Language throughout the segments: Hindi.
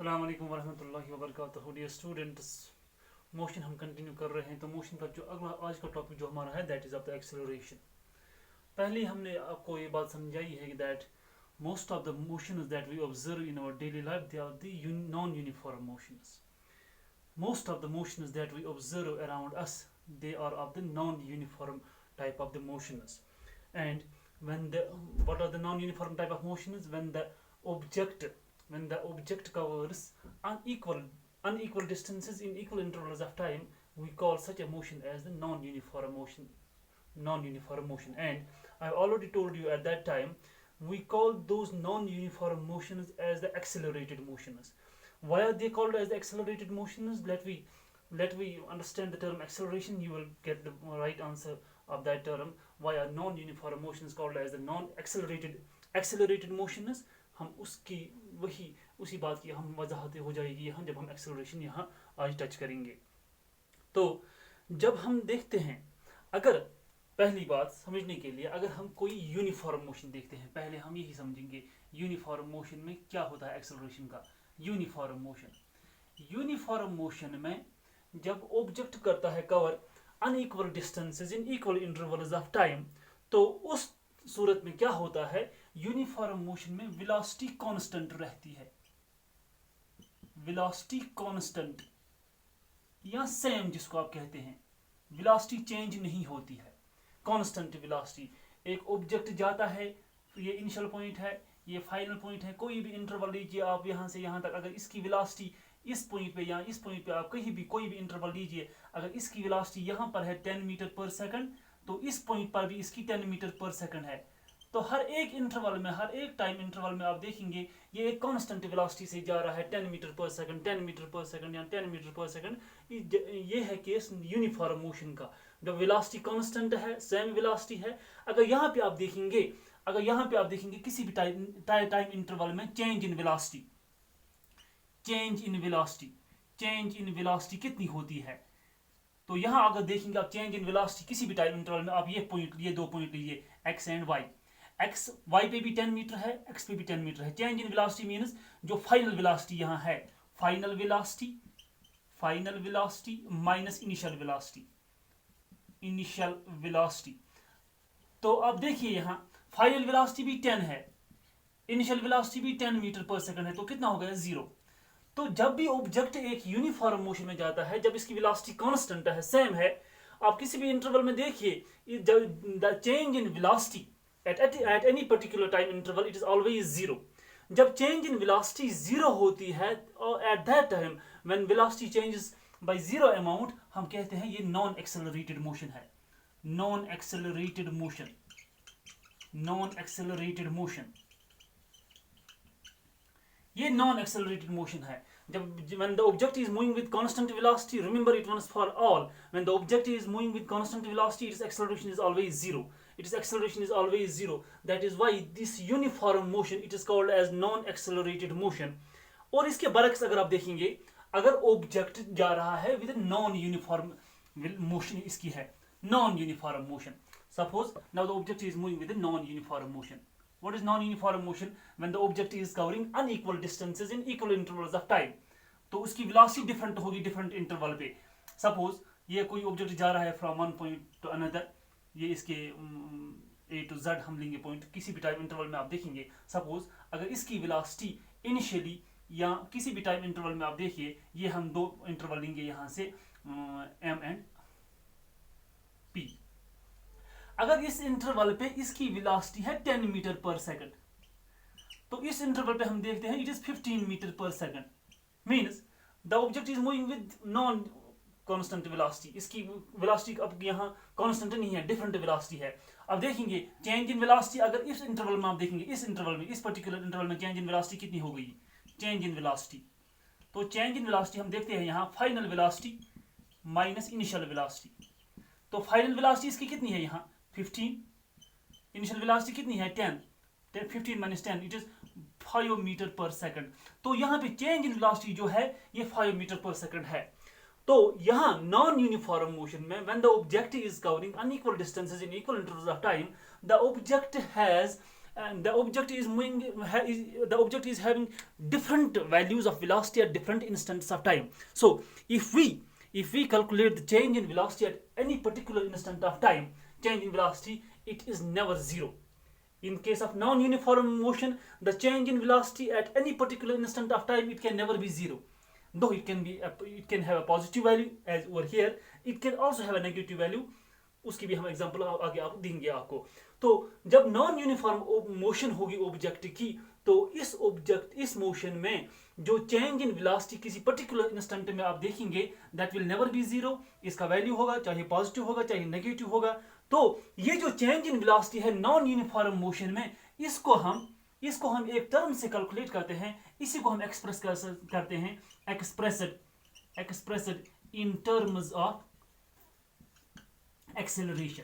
अस्सलाम वालेकुम वरहमतुल्लाहि वबरकातुहू। डियर स्टूडेंट्स, मोशन हम कंटिन्यू कर रहे हैं। तो मोशन का जो अगला आज का टॉपिक जो हमारा है that is of the acceleration. पहले हमने आपको ये बात समझाई है कि that most of the motions that we observe in our daily life they are the non uniform motions. Most of the motions that we observe around us, they are of the non-uniform type of the motions. And when the what are the non-uniform type of motions? When the object covers unequal distances in equal intervals of time, we call such a motion as the non-uniform motion. And I already told you at that time, we call those non-uniform motions as the accelerated motions. Why are they called as the accelerated motions? Let we understand the term acceleration. You will get the right answer of that term. Why are non-uniform motions called as the non-accelerated motions? हम उसकी वही उसी बात की हम वजाहत हो जाएगी यहाँ जब हम एक्सेलरेशन यहाँ आज टच करेंगे. तो जब हम देखते हैं, अगर पहली बात समझने के लिए अगर हम कोई यूनिफॉर्म मोशन देखते हैं, पहले हम यही समझेंगे यूनिफॉर्म मोशन में क्या होता है एक्सेलरेशन का. यूनिफॉर्म मोशन में जब ऑब्जेक्ट करता है cover unequal distances in equal intervals of time, तो उस सूरत में क्या होता है, यूनिफॉर्म मोशन में वेलोसिटी कांस्टेंट रहती है. वेलोसिटी कांस्टेंट या सेम जिसको आप कहते हैं, वेलोसिटी चेंज नहीं होती है, कांस्टेंट वेलोसिटी. एक ऑब्जेक्ट जाता है, ये इनिशियल पॉइंट है, ये फाइनल पॉइंट है, कोई भी इंटरवल लीजिए आप यहाँ से यहाँ तक, अगर इसकी वेलोसिटी इस पॉइंट पे या इस पॉइंट पे आप कहीं भी कोई भी इंटरवल लीजिए, अगर इसकी वेलोसिटी यहाँ पर है 10 मीटर पर सेकंड, तो इस पॉइंट पर भी इसकी 10 मीटर पर सेकंड है. तो हर एक इंटरवल में, हर एक टाइम इंटरवल में आप देखेंगे ये एक कांस्टेंट वेलोसिटी से जा रहा है, 10 metre per second, 10 metre per second या 10 मीटर पर सेकंड. ये है केस यूनिफॉर्म मोशन का. जब वेलोसिटी कांस्टेंट है, सेम वेलोसिटी है. अगर यहाँ पे आप देखेंगे किसी भी टाइम इंटरवल में चेंज इन वेलोसिटी कितनी होती है, तो यहाँ अगर देखेंगे आप चेंज इन वेलोसिटी किसी भी टाइम इंटरवल में, आप ये दो पॉइंट लीजिए X and Y. X Y पे भी 10 मीटर है, एक्स पे भी 10 मीटर है. चेंज इन वेलोसिटी मीन्स जो फाइनल वेलोसिटी यहाँ है, final velocity minus initial velocity. तो अब देखिए यहाँ फाइनल वेलोसिटी भी 10 है, इनिशियल वेलोसिटी भी 10 मीटर पर सेकंड है, तो कितना हो गया, 0. तो जब भी ऑब्जेक्ट एक यूनिफॉर्म मोशन में जाता है, जब इसकी वेलोसिटी कांस्टेंट है, सेम है, आप किसी भी इंटरवल में देखिए, the change in velocity at any particular time interval it is always 0. जब चेंज इन वेलोसिटी 0 होती है, और eight that time when velocity changes by 0 amount, हम कहते हैं ये नॉन एक्सेलरेटेड मोशन है. नॉन एक्सेलरेटेड मोशन ये नॉन एक्सेलरेटेड मोशन है. जब when the object is moving with constant velocity, remember it once for all, when the object is moving with constant velocity, its acceleration is always 0. That is why this uniform motion it is called as non accelerated motion. और इसके बरक्स अगर आप देखेंगे, अगर ऑब्जेक्ट जा रहा है विद नॉन यूनिफॉर्म मोशन, इसकी है non uniform motion. Suppose now the object is moving with a non-uniform motion. What is non-uniform motion? When the object is covering unequal distances in equal intervals of time. तो उसकी velocity different होगी different interval पे. Suppose ये कोई object जा रहा है from one point to another, ये इसके A to Z हम लेंगे point, किसी भी time interval में आप देखेंगे. Suppose अगर इसकी velocity initially या किसी भी time interval में आप देखिए, ये हम दो interval लेंगे यहाँ से M and P. अगर इस इंटरवल पे इसकी वेलोसिटी है 10 मीटर पर सेकंड, तो इस इंटरवल पे हम देखते हैं it is 15 metre per second. Means the object is moving with non constant velocity. इसकी वेलोसिटी अब यहाँ कांस्टेंट नहीं है, डिफरेंट वेलोसिटी है. अब देखेंगे चेंज इन वेलोसिटी, अगर इस इंटरवल में आप देखेंगे, इस पर्टिकुलर इंटरवल में चेंज इन वेलोसिटी कितनी हो गई, चेंज इन वेलोसिटी. तो चेंज इन वेलोसिटी हम देखते हैं यहाँ final velocity minus initial velocity. तो फाइनल वेलोसिटी इसकी कितनी है यहाँ 15, इनिशियल वेलोसिटी कितनी है 10, 15 minus 10 it is 5 metre per second. तो यहाँ पे चेंज इन वेलोसिटी जो है ये 5 मीटर पर सेकंड है. तो यहाँ नॉन यूनिफॉर्म मोशन में when the object is covering unequal distances in equal intervals of time, the object has and the object is moving, the object is having different values of velocity at different instants of time. So if we calculate the change in velocity at any particular instant of time, change in velocity, it is never zero. In case of non-uniform motion, the change in velocity at any particular instant of time, it can never be zero. Though it can have a positive value as over here, it can also have a negative value. उसकी भी हम एग्जांपल आगे आप देंगे आपको. तो जब नॉन यूनिफॉर्म मोशन होगी ऑब्जेक्ट की, तो इस मोशन में जो चेंज इन वेलोसिटी किसी पर्टिकुलर इंस्टेंट में आप देखेंगे, that will never be zero. इसका वैल्यू होगा, चाहे पॉजिटिव होगा चाहे नेगेटिव होगा. तो ये जो चेंज इन वेलोसिटी है नॉन यूनिफॉर्म मोशन में, इसको हम एक टर्म से कैलकुलेट करते हैं. इसी को हम एक्सप्रेस करते हैं expressed in terms of acceleration.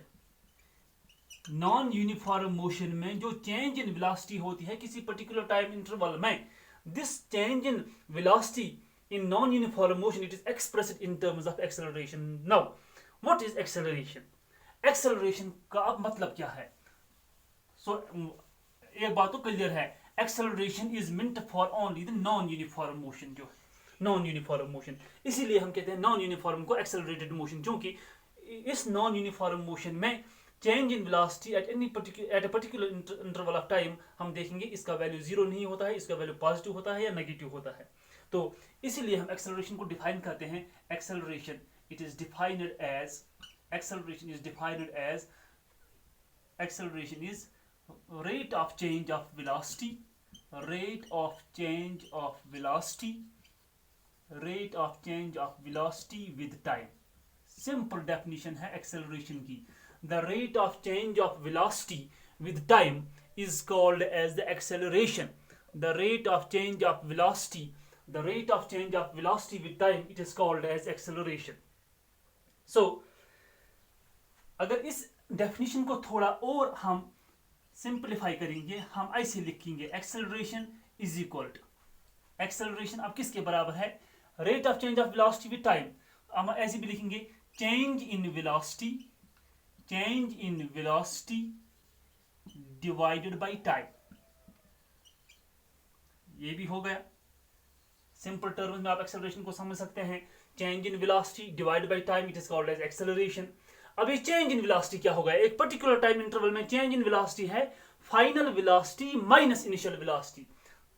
Non uniform motion में जो चेंज इन वेलोसिटी होती है किसी पर्टिकुलर टाइम इंटरवल में, this change in velocity in non uniform motion, it is expressed in terms of acceleration. Now what is acceleration? Acceleration का अब मतलब क्या है? सो एक बात तो क्लियर है, acceleration is meant for only the non uniform motion. जो है नॉन यूनिफॉर्म मोशन, इसीलिए हम कहते हैं नॉन यूनिफॉर्म को एक्सेलरेटेड मोशन, क्योंकि इस नॉन यूनिफॉर्म मोशन में change in velocity at a particular interval of time हम देखेंगे इसका वैल्यू जीरो नहीं होता है, इसका वैल्यू पॉजिटिव होता है या नेगेटिव होता है. तो इसीलिए हम एक्सेलरेशन को डिफाइन करते हैं. Acceleration is defined as rate of change of velocity with time. Simple definition है acceleration की. The rate of change of velocity with time is called as the acceleration. The rate of change of velocity with time, it is called as acceleration. So अगर इस definition को थोड़ा और हम सिंप्लीफाई करेंगे, हम ऐसे लिखेंगे acceleration is equal to, acceleration अब किसके बराबर है? Rate of change of velocity with time. हम ऐसे भी लिखेंगे change in velocity divided by time. ये भी हो गया. सिंपल टर्म्स में आप एक्सेलरेशन को समझ सकते हैं. Change in velocity divided by time, it is called as acceleration. अब ये चेंज इन वेलोसिटी क्या होगा? एक पर्टिकुलर टाइम इंटरवल में चेंज इन वेलोसिटी है final velocity minus initial velocity.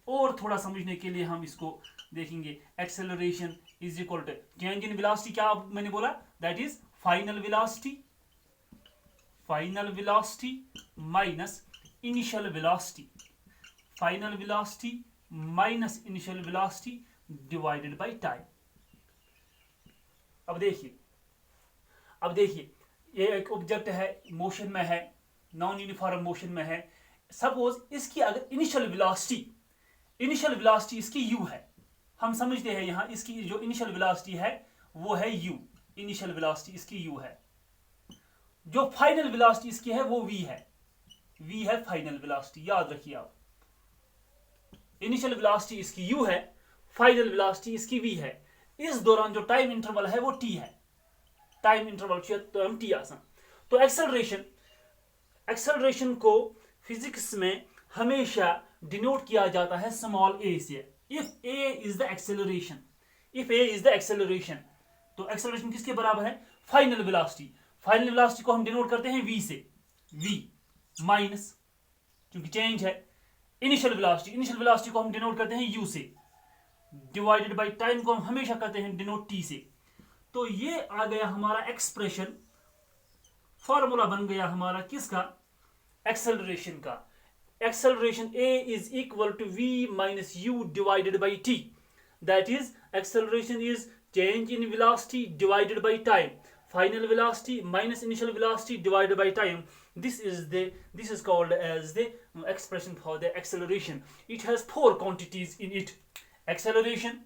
और थोड़ा समझने के लिए हम इसको देखेंगे. Acceleration is equal to change in velocity, क्या मैंने बोला? That is final velocity minus initial velocity. Final velocity minus initial velocity divided by time. अब देखिए ये एक ऑब्जेक्ट है, मोशन में है, नॉन यूनिफॉर्म मोशन में है. सपोज इसकी अगर इनिशियल वेलोसिटी इसकी u है. हम समझते हैं यहां इसकी जो इनिशियल वेलोसिटी है वो है u. इनिशियल वेलोसिटी इसकी u है. जो फाइनल वेलोसिटी इसकी है वो v है फाइनल वेलोसिटी. याद रखिए आप, इनिशियल वेलोसिटी इसकी u है, फाइनल वेलोसिटी इसकी v है. इस दौरान जो टाइम इंटरवल है वो t है. टाइम इंटरवल तो हम टी आसान. तो एक्सेलरेशन को फिजिक्स में हमेशा डिनोट किया जाता है स्मॉल a से. If a is the acceleration, तो एक्सेलरेशन किसके बराबर है? फाइनल वेलोसिटी को हम डिनोट करते हैं v से. v माइनस, क्योंकि चेंज है. इनिशियल वेलोसिटी को हम डिनोट करते हैं u से. डिवाइडेड बाय टाइम को हम हमेशा करते हैं डिनोट t से. तो ये आ गया हमारा एक्सप्रेशन, फॉर्मूला बन गया हमारा किसका? एक्सेलरेशन का. Acceleration a is equal to v minus u divided by t. That is acceleration is change in velocity divided by time. Final velocity minus initial velocity divided by time. This is called as the expression for the acceleration. It has four quantities in it: acceleration,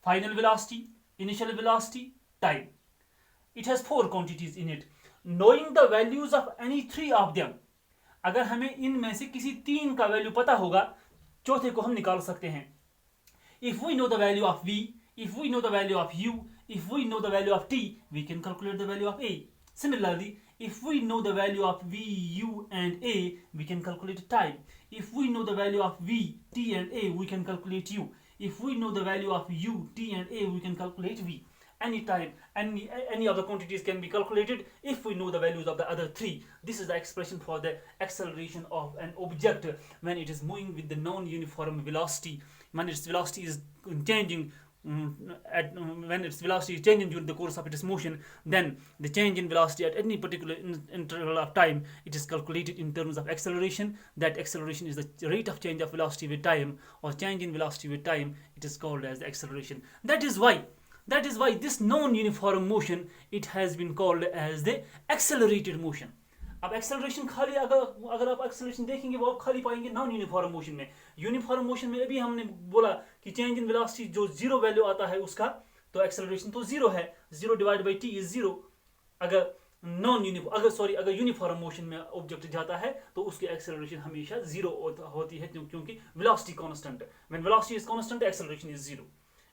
final velocity, initial velocity, time. It has four quantities in it. Knowing the values of any three of them, अगर हमें इनमें से किसी तीन का वैल्यू पता होगा, चौथे को हम निकाल सकते हैं. If we know the value of v, if we know the value of u, if we know the value of t, we can calculate the value of a. Similarly, If we know the value of v, u and a, we can calculate time. If we know the value of v, t and a, we can calculate u. If we know the value of u, t and a, we can calculate v. Any time, any of the quantities can be calculated if we know the values of the other three. This is the expression for the acceleration of an object when it is moving with the non-uniform velocity. When its velocity is changing, when its velocity is changing during the course of its motion, then the change in velocity at any particular interval of time, it is calculated in terms of acceleration. That acceleration is the rate of change of velocity with time, or change in velocity with time. It is called as the acceleration. That is why this non-uniform motion, it has been called as the accelerated motion. अब एक्सेलरेशन खाली अगर आप एक्सेलरेशन देखेंगे वो आप खाली पाएंगे नॉन यूनिफॉर्म मोशन में. यूनिफॉर्म मोशन में अभी हमने बोला कि चेंज इन वेलोसिटी जो जीरो वैल्यू आता है उसका, तो एक्सेलरेशन तो जीरो है, 0 divide by T is zero. अगर यूनिफॉर्म मोशन में ऑब्जेक्ट जाता है तो उसकी एक्सेलरेशन हमेशा जीरो होती है, क्योंकि velocity constant. When velocity is constant, acceleration is zero.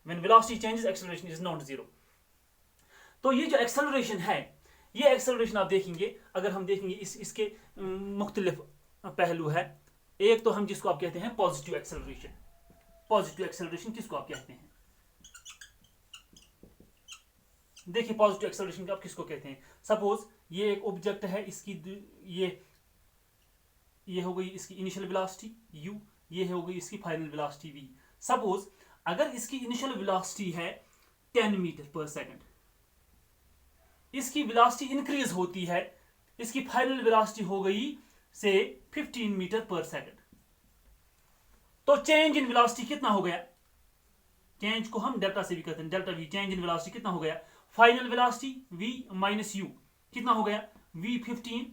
When velocity changes, acceleration is not zero. तो ये जो एक्सेलरेशन है, ये एक्सेलरेशन आप देखेंगे, अगर हम देखेंगे इसके मुख्तलिफ पहलू है. एक तो हम जिसको आप कहते हैं पॉजिटिव एक्सेलरेशन. पॉजिटिव एक्सेलरेशन किसको आप कहते हैं? देखिए पॉजिटिव एक्सेलरेशन आप किसको कहते हैं. सपोज ये एक ऑब्जेक्ट है, इसकी ये हो गई इसकी इनिशियल वेलोसिटी u, ये हो गई इसकी फाइनल वेलोसिटी v. सपोज अगर इसकी इनिशियल वेलोसिटी है 10 मीटर पर सेकंड, इसकी वेलोसिटी इंक्रीज होती है, इसकी फाइनल वेलोसिटी हो गई से 15 मीटर पर सेकंड, तो चेंज इन वेलोसिटी कितना हो गया? चेंज को हम डेल्टा से भी कहते हैं, delta v. Change in velocity कितना हो गया? Final velocity v minus u कितना हो गया? v 15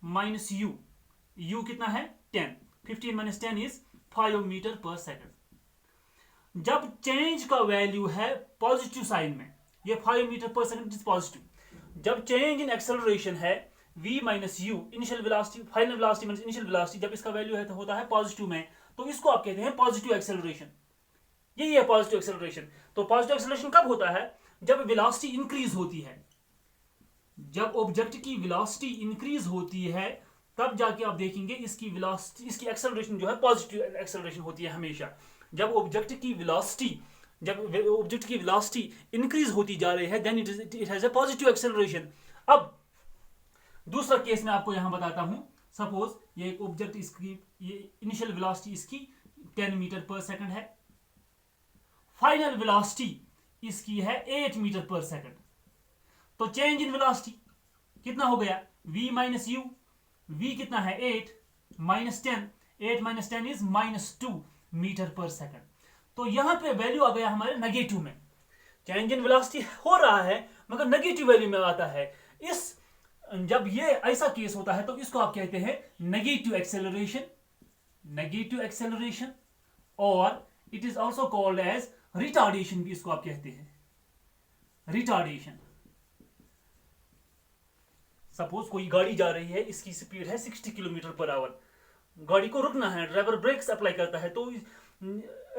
माइनस u कितना है? 10. 15 minus 10 is 5 metre per second. जब चेंज का वैल्यू है पॉजिटिव साइन में, ये 5 metre per second is positive. जब चेंज इन एक्सेलरेशन है v minus u, initial velocity final velocity minus initial velocity, जब इसका वैल्यू है तो होता है पॉजिटिव में, तो इसको आप कहते हैं पॉजिटिव एक्सेलरेशन. यही है पॉजिटिव एक्सेलरेशन. तो पॉजिटिव एक्सेलरेशन कब होता है? जब वेलोसिटी इंक्रीज होती है. जब ऑब्जेक्ट की वेलोसिटी इंक्रीज होती है तब जाके आप देखेंगे इसकी वेलोसिटी, इसकी एक्सेलरेशन जो है पॉजिटिव एक्सेलरेशन होती है हमेशा. जब ऑब्जेक्ट की वेलोसिटी इंक्रीज होती जा रही है, then it has a positive acceleration. अब दूसरा केस मैं आपको यहां बताता हूं. सपोज ये एक ऑब्जेक्ट, इसकी ये इनिशियल वेलोसिटी इसकी 10 मीटर पर सेकंड है, फाइनल वेलोसिटी इसकी है 8 मीटर पर सेकंड. तो चेंज इन वेलोसिटी कितना हो गया? v minus u. v कितना है? 8 minus 10. 8 minus 10 is minus 2 metre per second. तो यहां पे वैल्यू आ गया हमारे नेगेटिव में. चेंज इन वेलोसिटी हो रहा है मगर नेगेटिव वैल्यू में आता है. जब ये ऐसा केस होता है तो इसको आप कहते हैं नेगेटिव एक्सेलरेशन. नेगेटिव एक्सेलरेशन, और it is also called as retardation भी इसको आप कहते हैं. रिटार्डेशन. सपोज कोई गाड़ी जा रही है, इसकी स्पीड है 60 किलोमीटर पर आवर. गाड़ी को रुकना है, ड्राइवर ब्रेक्स अप्लाई करता है, तो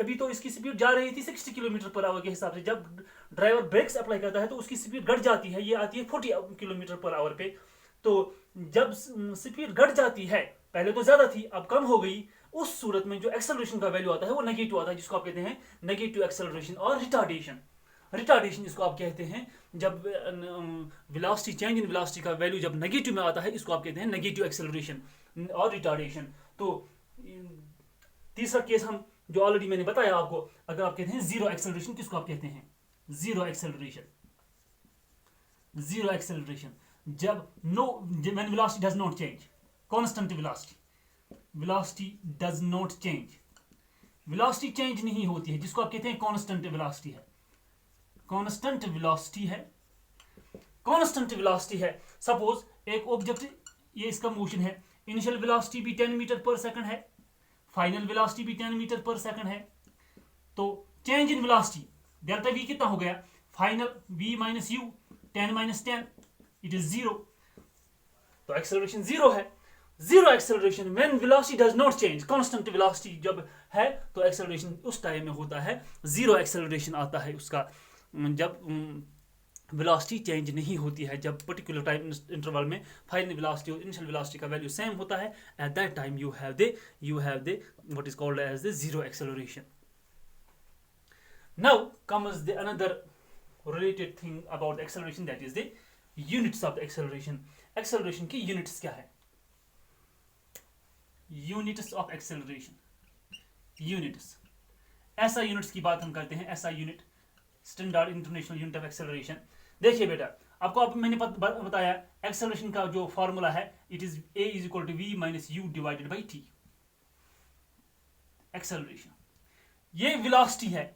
अभी तो इसकी स्पीड जा रही थी 60 किलोमीटर पर आवर के हिसाब से. जब ड्राइवर ब्रेक्स अप्लाई करता है तो उसकी स्पीड घट जाती है, ये आती है 40 किलोमीटर पर आवर पे. तो जब स्पीड घट जाती है, पहले तो ज्यादा थी अब कम हो गई, उस सूरत में जो एक्सेलरेशन का वैल्यू आता है वो नेगेटिव आता है, जिसको आप कहते हैं नेगेटिव एक्सेलरेशन और रिटार्डेशन. रिटार्डेशन इसको आप कहते हैं जब वेलोसिटी, चेंज इन वेलोसिटी का वैल्यू जब नेगेटिव में आता है, इसको आप कहते हैं नेगेटिव एक्सेलरेशन और रिटार्डेशन. तो तीसरा केस हम जो ऑलरेडी मैंने बताया आपको, अगर आप कहते हैं जीरो एक्सेलरेशन, किसको आप कहते हैं? Zero acceleration. जीरो एक्सेलरेशन जब when velocity does not change, constant velocity does not change, velocity change नहीं होती है, जिसको आप कहते हैं constant velocity है. constant velocity है, constant velocity है. सपोज एक ऑब्जेक्ट, ये इसका मोशन है, इनिशियल वेलोसिटी भी 10 मीटर पर सेकंड है, फाइनल वेलोसिटी भी 10 मीटर पर सेकंड है. तो change in velocity delta v कितना हो गया? Final v minus u, 10 minus 10 it is 0. तो एक्सेलरेशन 0 है. Zero acceleration when velocity does not change. Constant velocity जब है तो एक्सेलरेशन उस टाइम में होता है जीरो एक्सेलरेशन आता है उसका. जब वेलोसिटी चेंज नहीं होती है। जब पर्टिकुलर टाइम इंटरवल में फाइनल वेलोसिटी और इनिशियल वेलोसिटी का वैल्यू सेम होता है, at that time you have the what is called as the zero acceleration. Now comes the another related thing about the acceleration, that is the units of the acceleration. Acceleration की units क्या है? Units of acceleration. Units. SI units की बात हम करते हैं. SI unit, Standard International Unit of Acceleration. देखिए बेटा, आपको अब मैंने बताया acceleration का जो फॉर्मूला है, it is A is equal to V minus U divided by T. Acceleration. ये velocity है,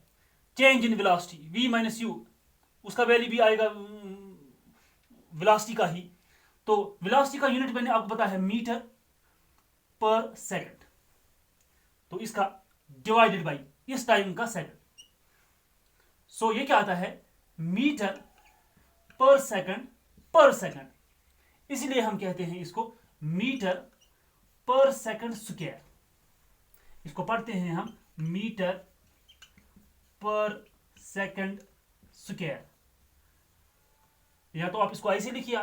change in velocity, v minus you, उसका वैल्यू भी आएगा वेलोसिटी का ही. तो वेलोसिटी का यूनिट मैंने आपको बताया है मीटर पर सेकंड, तो इसका डिवाइडेड बाई इस टाइम का सेकंड. सो ये क्या आता है? Metre per second. इसलिए हम कहते हैं इसको मीटर पर सेकंड स्क्वायर. इसको पढ़ते हैं हम मीटर पर सेकंड स्क्वायर. या तो आप इसको ऐसे लिखिए,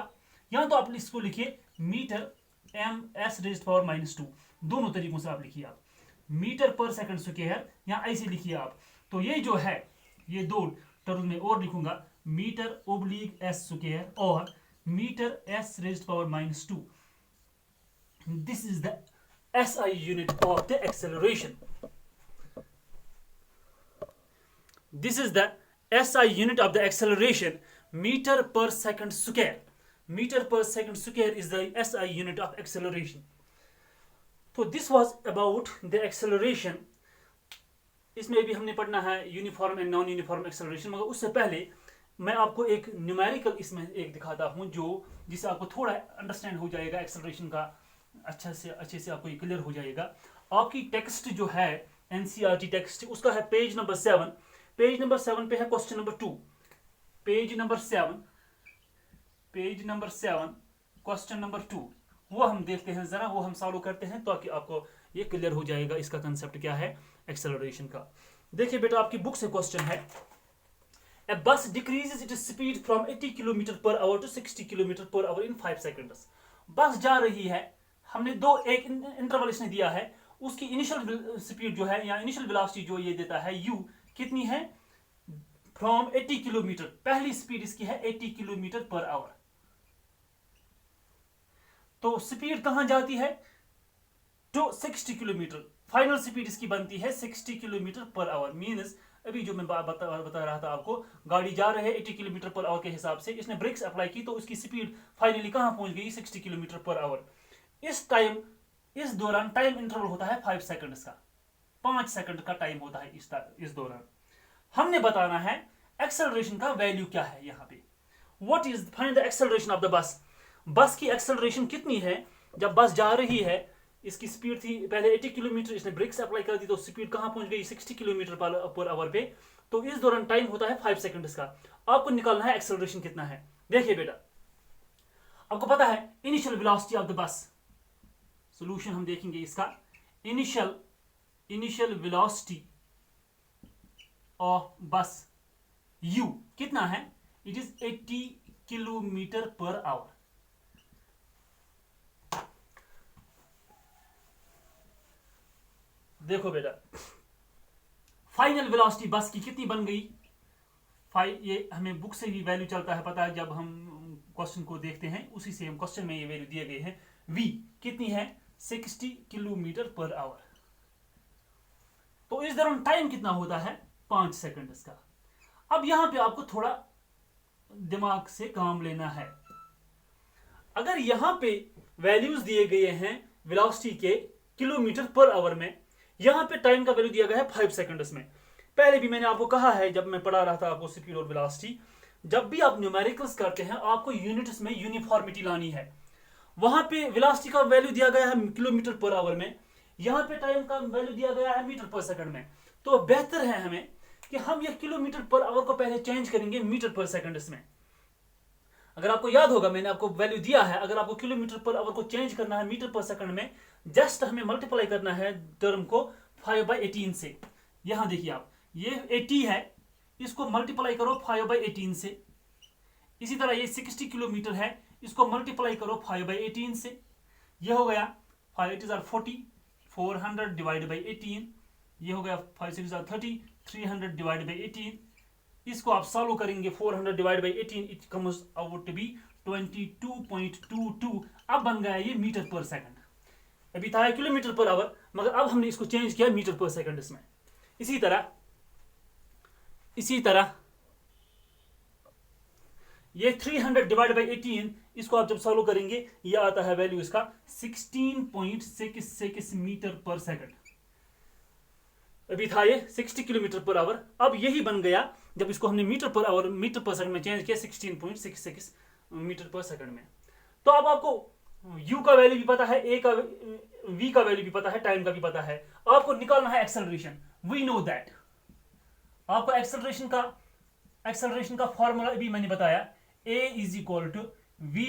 या तो आप इसको लिखिए metre M S raised power -2. दोनों तरीकों से आप लिखिए, आप मीटर पर सेकंड स्क्वायर या ऐसे लिखिए आप. तो ये जो है, ये दो टर्म में और लिखूंगा, मीटर ओब्लिक एस स्क्वायर और metre S raised power -2. This is the SI unit of the acceleration. This is the SI unit of the acceleration, meter per second square. Meter per second square is the SI unit of acceleration. So this was about the acceleration. इसमें भी हमने पढ़ना है uniform and non uniform acceleration, मगर उससे पहले मैं आपको एक न्यूमेरिकल इसमें एक दिखाता हूं, जो जिससे आपको थोड़ा अंडरस्टैंड हो जाएगा एक्सेलरेशन का, अच्छे से आपको ये क्लियर हो जाएगा. आपकी टेक्स्ट जो है NCERT टेक्स्ट, उसका है पेज नंबर 7. पेज नंबर 7 पे है question number 2. Page number 7 question number 2, वो हम देखते हैं जरा, वो हम सॉल्व करते हैं ताकि आपको ये क्लियर हो जाएगा इसका कंसेप्ट क्या है एक्सेलरेशन का. देखिए बेटा, आपकी बुक से क्वेश्चन है, a bus decreases its speed from 80 kilometre per hour to 60 kilometre per hour in 5 seconds. Bus जा रही है, हमने एक इंटरवल इसने दिया है, उसकी इनिशियल स्पीड जो है या इनिशियल वेलोसिटी जो ये देता है u कितनी है? From 80 kilometre. पहली स्पीड इसकी है 80 किलोमीटर पर आवर. तो स्पीड कहां जाती है? To 60 kilometre. फाइनल स्पीड इसकी बनती है 60 किलोमीटर पर आवर. मीन्स अभी जो मैं बता रहा था आपको, गाड़ी जा रही है 80 किलोमीटर पर आवर के हिसाब से, इसने ब्रेक्स अप्लाई की तो उसकी स्पीड फाइनली कहां पहुंच गई? 60 किलोमीटर पर आवर. इस दौरान टाइम इंटरवल होता है 5 सेकंड्स का. 5 सेकंड का टाइम होता है इस दौरान. हमने बताना है एक्सेलरेशन का वैल्यू क्या है. यहाँ पे what is find the acceleration of the bus. बस की एक्सेलरेशन कितनी है जब बस जा रही है? इसकी स्पीड थी पहले 80 किलोमीटर, इसने ब्रेक्स अप्लाई कर दी तो स्पीड कहां पहुंच गई? 60 किलोमीटर पर आवर पे. तो इस दौरान टाइम होता है 5 सेकंड्स का. आपको निकालना है एक्सेलरेशन कितना है. देखिए बेटा, आपको पता है initial velocity of the bus. Solution हम देखेंगे इसका. इनिशियल वेलोसिटी ऑफ बस u कितना है? It is 80 kilometre per our. देखो बेटा, फाइनल वेलोसिटी बस की कितनी बन गई? ये हमें बुक से भी वैल्यू चलता है पता है, जब हम क्वेश्चन को देखते हैं उसी से हम क्वेश्चन में ये वैल्यू दिए गए हैं. v कितनी है? 60 किलोमीटर पर आवर. तो इस दौरान टाइम कितना होता है? 5 सेकंड का. अब यहां पे आपको थोड़ा दिमाग से काम लेना है. अगर यहां पे वैल्यूज दिए गए हैं वेलोसिटी के किलोमीटर पर आवर में, यहां पे टाइम का वैल्यू दिया गया है 5 सेकंड्स में. पहले भी मैंने आपको कहा है जब मैं पढ़ा रहा था आपको स्पीड और वेलोसिटी, जब भी आप न्यूमेरिकल्स करते हैं आपको यूनिट्स में यूनिफॉर्मिटी लानी है. वहां पे वेलोसिटी का वैल्यू दिया गया है किलोमीटर पर आवर में, यहां पे टाइम का वैल्यू दिया गया है मीटर पर सेकंड में. तो बेहतर है हमें कि हम ये किलोमीटर पर आवर को पहले चेंज करेंगे मीटर पर सेकंड्स में. अगर आपको याद होगा मैंने आपको वैल्यू दिया है, अगर आपको किलोमीटर पर आवर को चेंज करना है मीटर पर सेकंड में, जस्ट हमें मल्टीप्लाई करना है टर्म को 5/18 से. यहां देखिए आप, ये 80 है, इसको मल्टीप्लाई करो 5/18 से. इसी तरह ये 60 किलोमीटर है, इसको मल्टीप्लाई करो 5/18 से, ये हो गया 5 8 आर 40, 400 डिवाइड बाई 18, ये हो गया 5 6 आर 30, 300 डिवाइड बाई 18। इसको आप सॉल्व करेंगे 400 divide by 18, it comes out to be 22.22। अब बन गया ये मीटर पर सेकंड। अभी था किलोमीटर पर आवर, मगर अब हमने इसको चेंज किया मीटर पर सेकंड इसमें। इसी तरह ये 300 डिवाइड बाई 18, इसको आप जब सॉल्व करेंगे ये आता है वैल्यू इसका 16.66 मीटर पर सेकंड। अभी था ये 60 किलोमीटर पर आवर, अब यही बन गया जब इसको हमने metre per hour meter per second में चेंज किया 16.66 मीटर पर सेकंड में। तो अब आपको u का वैल्यू भी पता है, a का v का वैल्यू भी पता है, टाइम का भी पता है, आपको निकालना है एक्सेलरेशन। वी नो दैट आपको एक्सेलरेशन का फॉर्मूला भी मैंने बताया, a is equal to v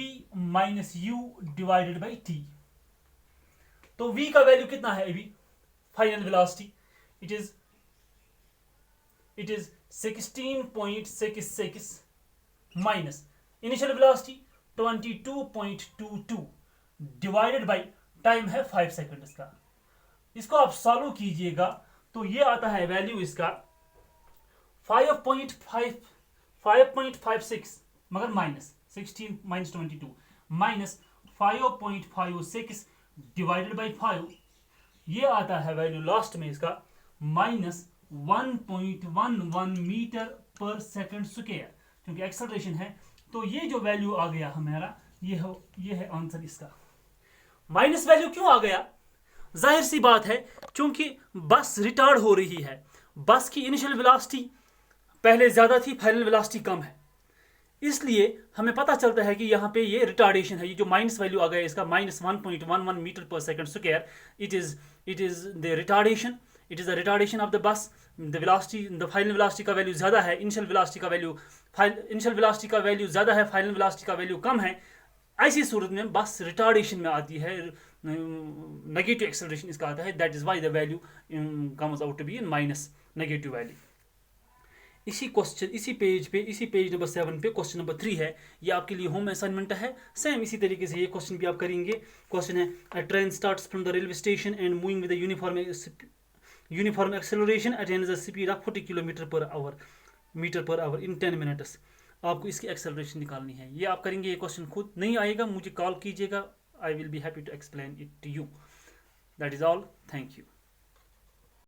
minus u divided by t। तो v का वैल्यू कितना है अभी, final velocity, it is 16.66 minus initial velocity 22.22 divided by time है 5 सेकंड इसका। इसको आप सॉल्व कीजिएगा तो ये आता है वैल्यू इसका 5.56 मगर minus 16 minus 22 minus 5.56 divided by 5, ये आता है वैल्यू लास्ट में इसका minus 1.11 metre per second square, क्योंकि एक्सेलरेशन है। तो ये जो वैल्यू आ गया हमारा ये है आंसर इसका। माइनस वैल्यू क्यों आ गया, जाहिर सी बात है क्योंकि बस रिटार्ड हो रही है। बस की इनिशियल वेलोसिटी पहले ज्यादा थी, फाइनल वेलोसिटी कम है, इसलिए हमें पता चलता है कि यहाँ पे ये रिटार्डेशन है। ये जो माइनस वैल्यू आ गया इसका minus 1.11 metre per second square, it is the retardation, it is the retardation of the bus. The velocity, the final velocity का वैल्यू ज्यादा है, इनिशियल वेलोसिटी का वैल्यू ज्यादा है, फाइनल वेलोसिटी का वैल्यू कम है। ऐसी सूरत में बस रिटार्डेशन में आती है, नेगेटिव एक्सेलरेशन इसका आता है, that is why the value comes out to be in minus negative value. इसी पेज नंबर 7 पे क्वेश्चन नंबर 3 है, ये आपके लिए होम असाइनमेंट है। सेम इसी तरीके से ये क्वेश्चन भी आप करेंगे। क्वेश्चन है, अ train starts from the railway station and moving with uniform acceleration attains the speed of 40 kilometre per hour in 10 minutes. आपको इसकी एक्सेलरेशन निकालनी है। ये आप करेंगे, ये क्वेश्चन खुद नहीं आएगा, मुझे कॉल कीजिएगा, I will be happy to explain it to you. That is all, thank you.